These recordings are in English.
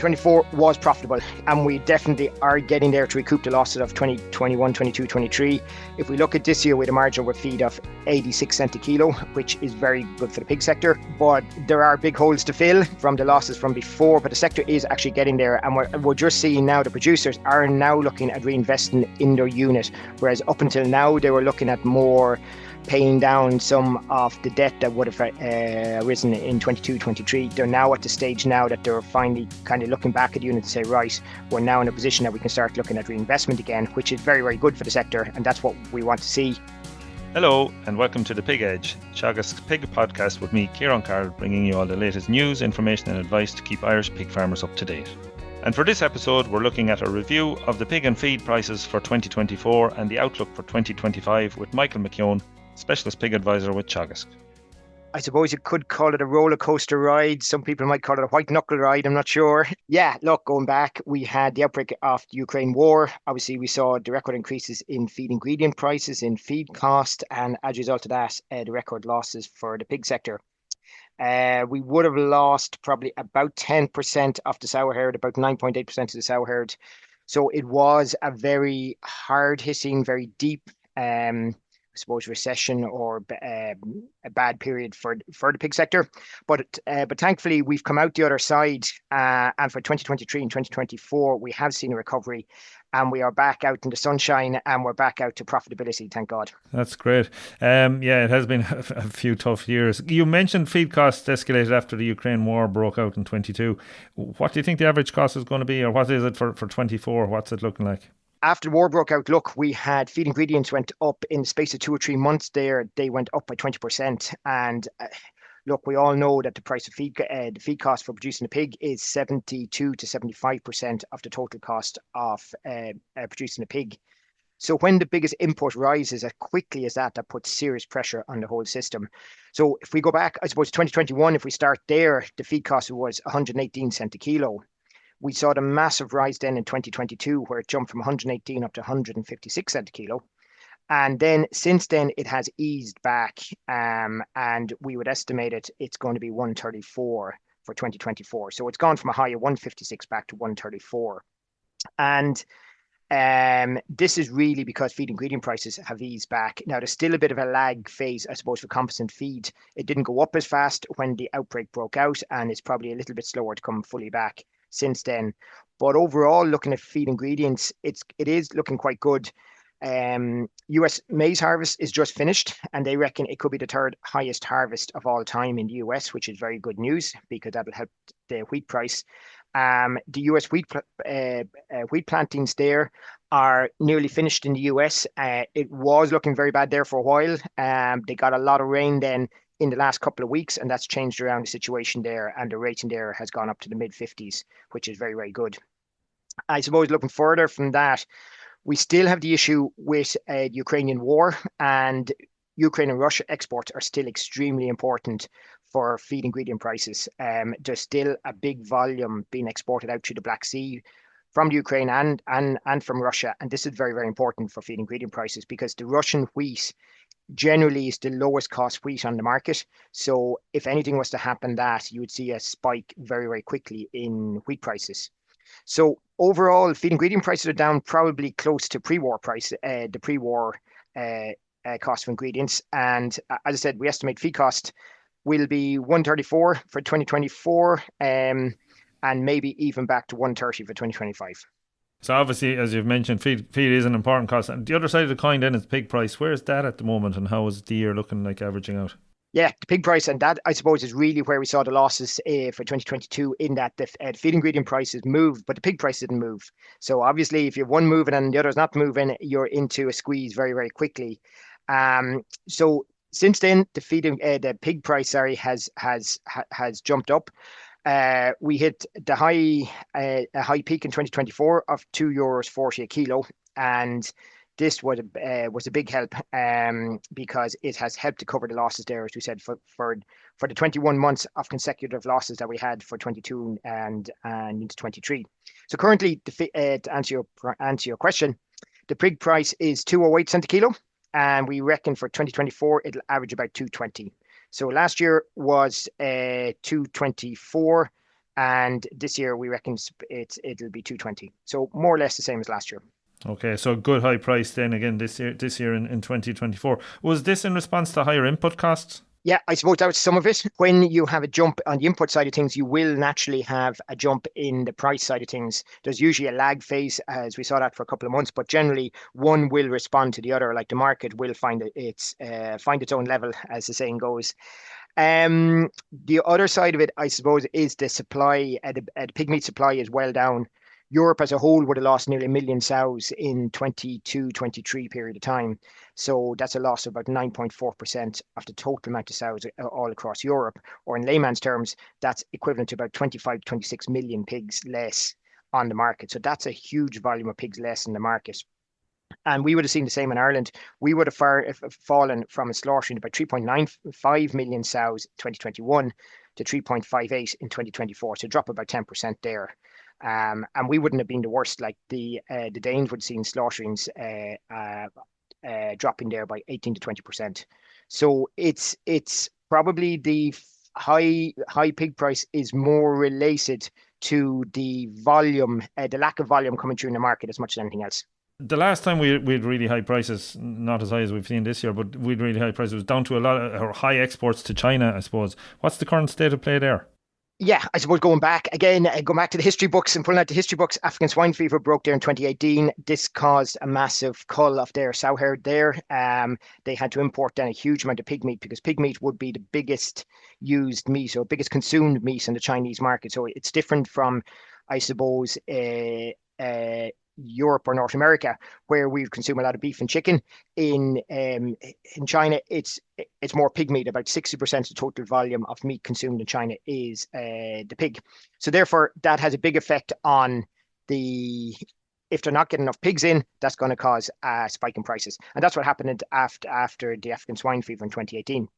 2024 was profitable, and we definitely are getting there to recoup the losses of 2021, 22, 23. If we look at this year with a margin over feed of 86 cents a kilo, which is very good for the pig sector, but there are big holes to fill from the losses from before, but the sector is actually getting there, and we're just seeing now the producers are now looking at reinvesting in their unit, whereas up until now they were looking at more paying down some of the debt that would have arisen in 22, 23. They're now at the stage now that they're finally kind of looking back at the unit and say, right, we're now in a position that we can start looking at reinvestment again, which is very, very good for the sector, and that's what we want to see. Hello and welcome to the Pig Edge, Teagasc Pig podcast with me, Ciarán Carroll, bringing you all the latest news, information and advice to keep Irish pig farmers up to date. And for this episode, we're looking at a review of the pig and feed prices for 2024 and the outlook for 2025 with Michael McKeon, Specialist Pig Advisor with Teagasc. I suppose you could call it a roller coaster ride. Some people might call it a white knuckle ride. I'm not sure. Yeah, look, going back, we had the outbreak of the Ukraine war. Obviously, we saw the record increases in feed ingredient prices, in feed cost, and as a result of that, the record losses for the pig sector. We would have lost probably about 10% of the sow herd, about 9.8% of the sow herd. So it was a very hard-hitting, very deep I suppose recession or a bad period for the pig sector, but thankfully we've come out the other side, and for 2023 and 2024 we have seen a recovery, and we are back out in the sunshine, and we're back out to profitability. Thank God. That's great. Yeah, it has been a few tough years. You mentioned feed costs escalated after the Ukraine war broke out in 22. What do you think the average cost is going to be, or what is it for 24? What's it looking like? After the war broke out, look, we had feed ingredients went up in the space of 2 or 3 months there. They went up by 20%. And look, we all know that the price of feed, the feed cost for producing a pig is 72 to 75% of the total cost of producing a pig. So when the biggest input rises as quickly as that puts serious pressure on the whole system. So if we go back, I suppose 2021, if we start there, the feed cost was 118 cents a kilo. We saw the massive rise then in 2022, where it jumped from 118 up to 156 cents a kilo. And then since then, it has eased back, and we would estimate it's going to be 134 for 2024. So it's gone from a high of 156 back to 134. And this is really because feed ingredient prices have eased back. Now, there's still a bit of a lag phase, I suppose, for competent feed. It didn't go up as fast when the outbreak broke out, and it's probably a little bit slower to come fully back since then. But overall, looking at feed ingredients, it is looking quite good. US maize harvest is just finished, and they reckon it could be the third highest harvest of all time in the US, which is very good news because that'll help the wheat price. The US wheat plantings there are nearly finished in the US. It was looking very bad there for a while. They got a lot of rain then in the last couple of weeks, and that's changed around the situation there, and the rating there has gone up to the mid-50s, which is very, very good. I suppose looking further from that, we still have the issue with the Ukrainian war, and Ukraine and Russia exports are still extremely important for feed ingredient prices. There's still a big volume being exported out to the Black Sea from the Ukraine and from Russia, and this is very, very important for feed ingredient prices because the Russian wheat generally is the lowest cost wheat on the market. So if anything was to happen, that you would see a spike very, very quickly in wheat prices. So overall, feed ingredient prices are down probably close to pre-war price, the pre-war cost of ingredients. And as I said, we estimate feed cost will be 134 for 2024, and maybe even back to 130 for 2025. So obviously, as you've mentioned, feed is an important cost. And the other side of the coin then is pig price. Where is that at the moment, and how is the year looking like averaging out? Yeah, the pig price, and that I suppose is really where we saw the losses for 2022, in that the feed ingredient prices moved, but the pig price didn't move. So obviously, if you have one moving and the other's not moving, you're into a squeeze very, very quickly. So since then, the pig price, has jumped up. We hit the a high peak in 2024 of €2.40 a kilo, and this was a big help because it has helped to cover the losses there, as we said, for the 21 months of consecutive losses that we had for 22 and into 23. So currently, to answer your question, the pig price is 208 cents a kilo, and we reckon for 2024 it'll average about 220. So last year was 224. and this year we reckon it'll be 220. So more or less the same as last year. Okay, so good high price then again this year in 2024. Was this in response to higher input costs? Yeah, I suppose that was some of it. When you have a jump on the input side of things, you will naturally have a jump in the price side of things. There's usually a lag phase, as we saw that for a couple of months, but generally one will respond to the other. Like the market will find its own level, as the saying goes. The other side of it, I suppose, is the supply. The pig meat supply is well down. Europe as a whole would have lost nearly a million sows in 22-23 period of time. So that's a loss of about 9.4% of the total amount of sows all across Europe. Or in layman's terms, that's equivalent to about 25 to 26 million pigs less on the market. So that's a huge volume of pigs less in the market. And we would have seen the same in Ireland. We would have fallen from a slaughtering about 3.95 million sows in 2021 to 3.58 in 2024. So drop about 10% there. And we wouldn't have been the worst. Like the Danes would have seen slaughterings dropping there by 18 to 20%. So it's probably the high pig price is more related to the volume, the lack of volume coming through in the market as much as anything else. The last time we had really high prices, not as high as we've seen this year, but we had really high prices, was down to a lot of high exports to China, I suppose. What's the current state of play there? Yeah, I suppose going back to the history books and pulling out the history books, African swine fever broke there in 2018. This caused a massive cull of their sow herd there. They had to import then a huge amount of pig meat because pig meat would be the biggest used meat or biggest consumed meat in the Chinese market. So it's different from, I suppose, Europe or North America, where we consume a lot of beef and chicken. In China, it's more pig meat. About 60% of the total volume of meat consumed in China is the pig. So therefore, that has a big effect on if they're not getting enough pigs in, that's going to cause a spike in prices. And that's what happened after the African swine fever in 2018.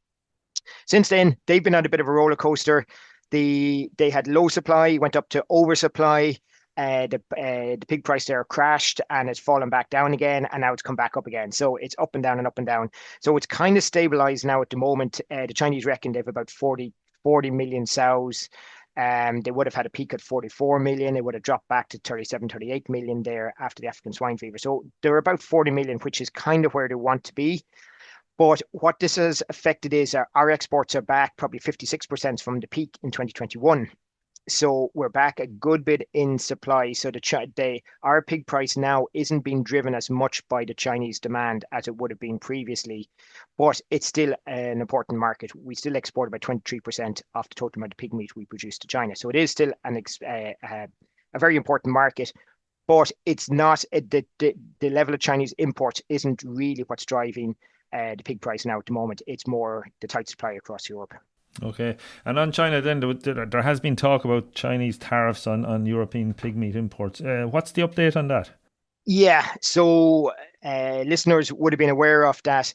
Since then, they've been on a bit of a roller coaster. They had low supply, went up to oversupply. The pig price there crashed and it's fallen back down again, and now it's come back up again. So it's up and down and up and down. So it's kind of stabilized now at the moment. The Chinese reckon they have about 40 million sows. They would have had a peak at 44 million. It would have dropped back to 37, 38 million there after the African swine fever. So they're about 40 million, which is kind of where they want to be. But what this has affected is our exports are back probably 56% from the peak in 2021. So we're back a good bit in supply. So our pig price now isn't being driven as much by the Chinese demand as it would have been previously, but it's still an important market. We still export about 23% of the total amount of pig meat we produce to China. So it is still a very important market, but it's not the level of Chinese imports isn't really what's driving the pig price now at the moment. It's more the tight supply across Europe. Okay. And on China then, there has been talk about Chinese tariffs on European pig meat imports. What's the update on that? Yeah, so listeners would have been aware of that.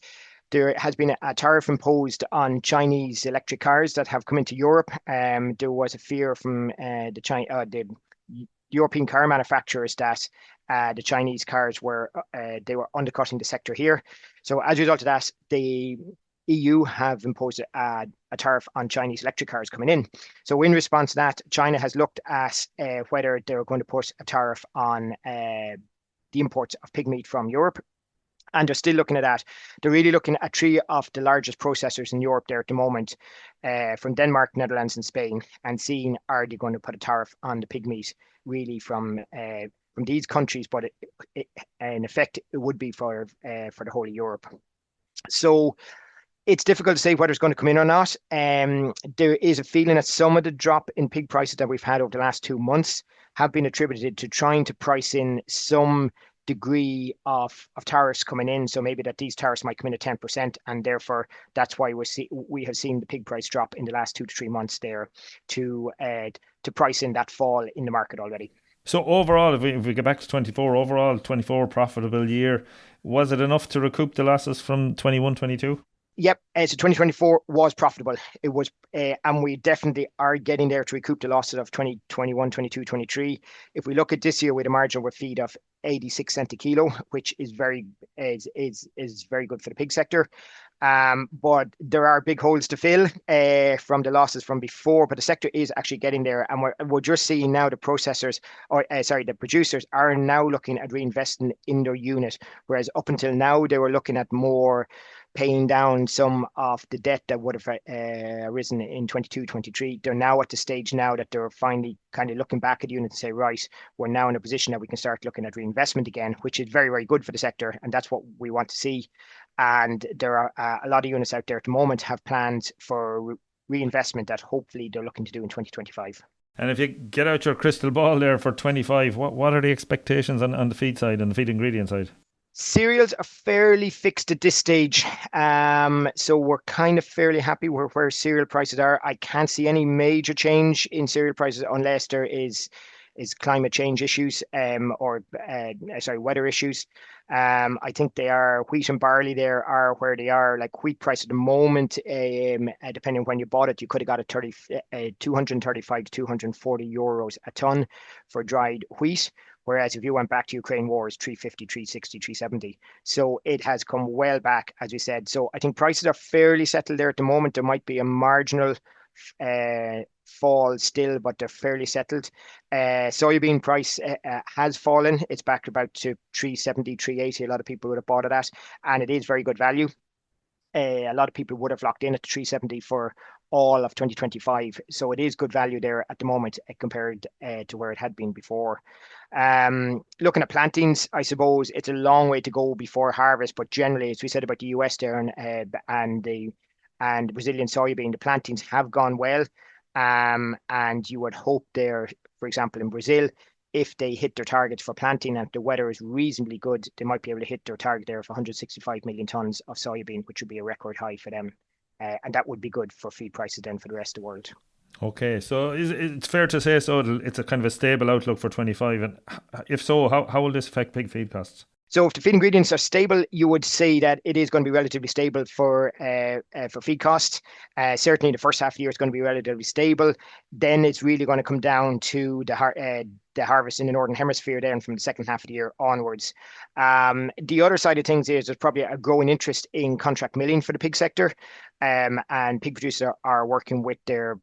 There has been a tariff imposed on Chinese electric cars that have come into Europe. There was a fear from the European car manufacturers that the Chinese cars were undercutting the sector here. So as a result of that, the EU have imposed a tariff on Chinese electric cars coming in. So in response to that, China has looked at whether they're going to put a tariff on the imports of pig meat from Europe. And they're still looking at that. They're really looking at three of the largest processors in Europe there at the moment, from Denmark, Netherlands, and Spain, and seeing are they going to put a tariff on the pig meat really from these countries, but in effect it would be for the whole of Europe. So it's difficult to say whether it's going to come in or not. There is a feeling that some of the drop in pig prices that we've had over the last 2 months have been attributed to trying to price in some degree of tariffs coming in. So maybe that these tariffs might come in at 10%, and therefore that's why we have seen the pig price drop in the last 2 to 3 months there to price in that fall in the market already. So overall, if we get back to 24 profitable year, was it enough to recoup the losses from 21-22? Yep, so 2024 was profitable. It was, and we definitely are getting there to recoup the losses of 2021, 22, 23. If we look at this year with a margin over feed of 86 cents a kilo, which is very good for the pig sector. But there are big holes to fill from the losses from before. But the sector is actually getting there, and we're just seeing now the the producers are now looking at reinvesting in their unit, whereas up until now they were looking at more paying down some of the debt that would have arisen in 22, 23. They're now at the stage now that they're finally kind of looking back at the unit and say, right, we're now in a position that we can start looking at reinvestment again, which is very, very good for the sector. And that's what we want to see. And there are a lot of units out there at the moment have plans for reinvestment that hopefully they're looking to do in 2025. And if you get out your crystal ball there for 25, what are the expectations on the feed side and the feed ingredient side? Cereals are fairly fixed at this stage. So we're kind of fairly happy where cereal prices are. I can't see any major change in cereal prices unless there is climate change issues or weather issues. I think they are wheat and barley there are where they are. Like wheat price at the moment, depending on when you bought it, you could have got 235 to 240 euros a ton for dried wheat. Whereas if you went back to Ukraine war, it's 350, 360, 370. So it has come well back, as we said. So I think prices are fairly settled there at the moment. There might be a marginal fall still, but they're fairly settled. Soybean price has fallen. It's back about to 370, 380. A lot of people would have bought it at, and it is very good value. A lot of people would have locked in at 370 for all of 2025. So it is good value there at the moment compared to where it had been before. Looking at plantings, I suppose it's a long way to go before harvest, but generally, as we said about the US there and the Brazilian soybean, the plantings have gone well. And you would hope there, for example, in Brazil, if they hit their targets for planting and the weather is reasonably good, they might be able to hit their target there of 165 million tons of soybean, which would be a record high for them. And that would be good for feed prices then for the rest of the world. Okay, so it's fair to say it's a kind of a stable outlook for 25. And if so, how will this affect pig feed costs? So if the feed ingredients are stable, you would say that it is going to be relatively stable for feed costs. Certainly the first half of the year is going to be relatively stable. Then it's really going to come down to the harvest in the Northern Hemisphere then from the second half of the year onwards. The other side of things is there's probably a growing interest in contract milling for the pig sector. And pig producers are working with their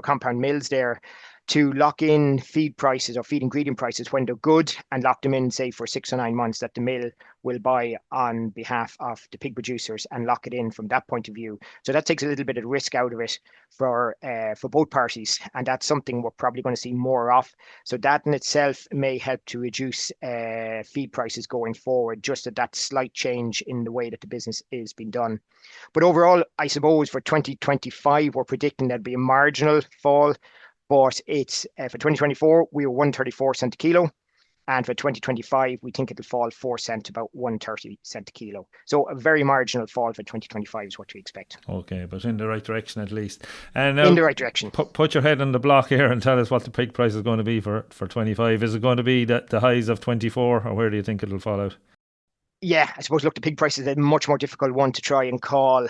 compound mills there to lock in feed prices or feed ingredient prices when they're good and lock them in, say, for 6 or 9 months that the mill will buy on behalf of the pig producers and lock it in from that point of view. So that takes a little bit of risk out of it for both parties. And that's something we're probably going to see more of. So that in itself may help to reduce feed prices going forward, just that slight change in the way that the business is being done. But overall, I suppose for 2025, we're predicting there'll be a marginal fall. But it's for 2024, we were 134 cent a kilo. And for 2025, we think it'll fall 4 cent, about 130 cent a kilo. So a very marginal fall for 2025 is what we expect. Okay, but in the right direction at least. And in the right direction. Put your head on the block here and tell us what the pig price is going to be for 25. Is it going to be the highs of 24, or where do you think it'll fall out? Yeah, I suppose, look, the pig price is a much more difficult one to try and call.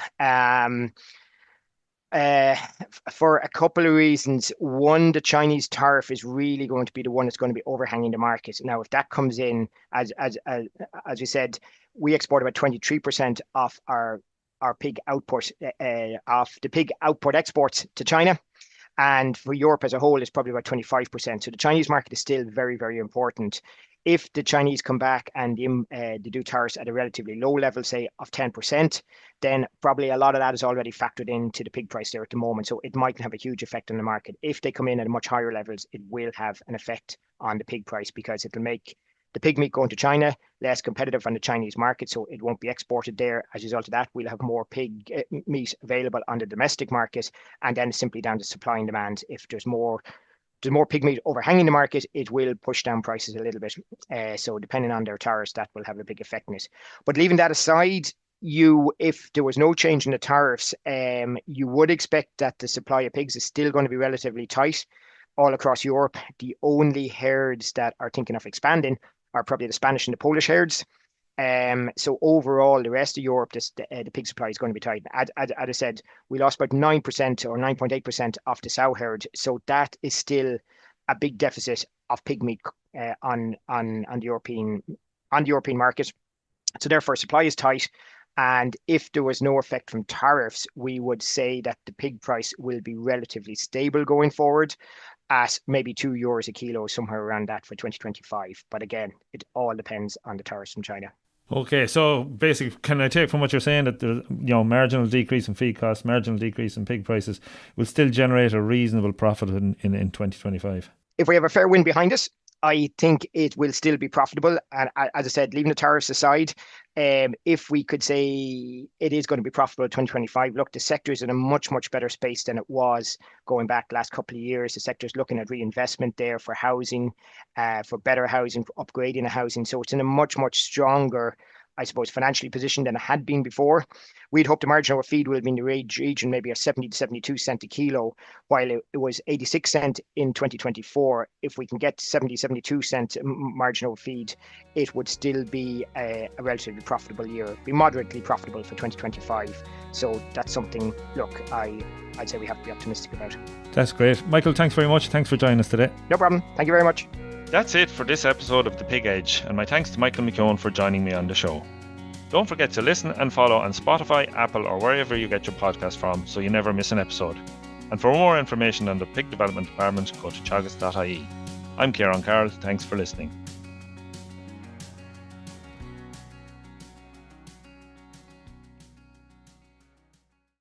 For a couple of reasons. One, the Chinese tariff is really going to be the one that's going to be overhanging the market. Now, if that comes in, as we said, we export about 23% of our pig output, of the pig output exports to China. And for Europe as a whole, it's probably about 25%. So the Chinese market is still very, very important. If the Chinese come back and they do tariffs at a relatively low level, say of 10%, then probably a lot of that is already factored into the pig price there at the moment. So it mightn't have a huge effect on the market. If they come in at much higher levels, it will have an effect on the pig price because it'll make the pig meat going to China less competitive on the Chinese market. So it won't be exported there. As a result of that, we'll have more pig meat available on the domestic market. And then it's simply down to supply and demand. If there's more pig meat overhanging the market, it will push down prices a little bit. So depending on their tariffs, that will have a big effect on it. But leaving that aside, if there was no change in the tariffs, you would expect that the supply of pigs is still going to be relatively tight all across Europe. The only herds that are thinking of expanding are probably the Spanish and the Polish herds. So overall, the rest of Europe, the pig supply is going to be tight. As I said, we lost about 9% or 9.8% of the sow herd. So that is still a big deficit of pig meat on the European market. So therefore, supply is tight. And if there was no effect from tariffs, we would say that the pig price will be relatively stable going forward at maybe €2 a kilo, somewhere around that for 2025. But again, it all depends on the tariffs from China. Okay, so basically, can I take from what you're saying that the marginal decrease in feed costs, marginal decrease in pig prices will still generate a reasonable profit in 2025? If we have a fair wind behind us, I think it will still be profitable. And as I said, leaving the tariffs aside, if we could say it is going to be profitable in 2025, look, the sector is in a much, much better space than it was going back the last couple of years. The sector is looking at reinvestment there for housing, for better housing, for upgrading the housing. So it's in a much, much stronger, I suppose, financially positioned than it had been before. We'd hope the margin over feed will be in the region maybe of 70 to 72 cent a kilo, while it was 86 cent in 2024. If we can get 70, 72 cent margin over feed, it would still be a relatively profitable year, be moderately profitable for 2025. So that's something, look, I'd say we have to be optimistic about. That's great. Michael, thanks very much. Thanks for joining us today. No problem. Thank you very much. That's it for this episode of The Pig Edge, and my thanks to Michael McKeon for joining me on the show. Don't forget to listen and follow on Spotify, Apple, or wherever you get your podcast from so you never miss an episode. And for more information on the Pig Development Department, go to teagasc.ie. I'm Ciarán Carroll. Thanks for listening.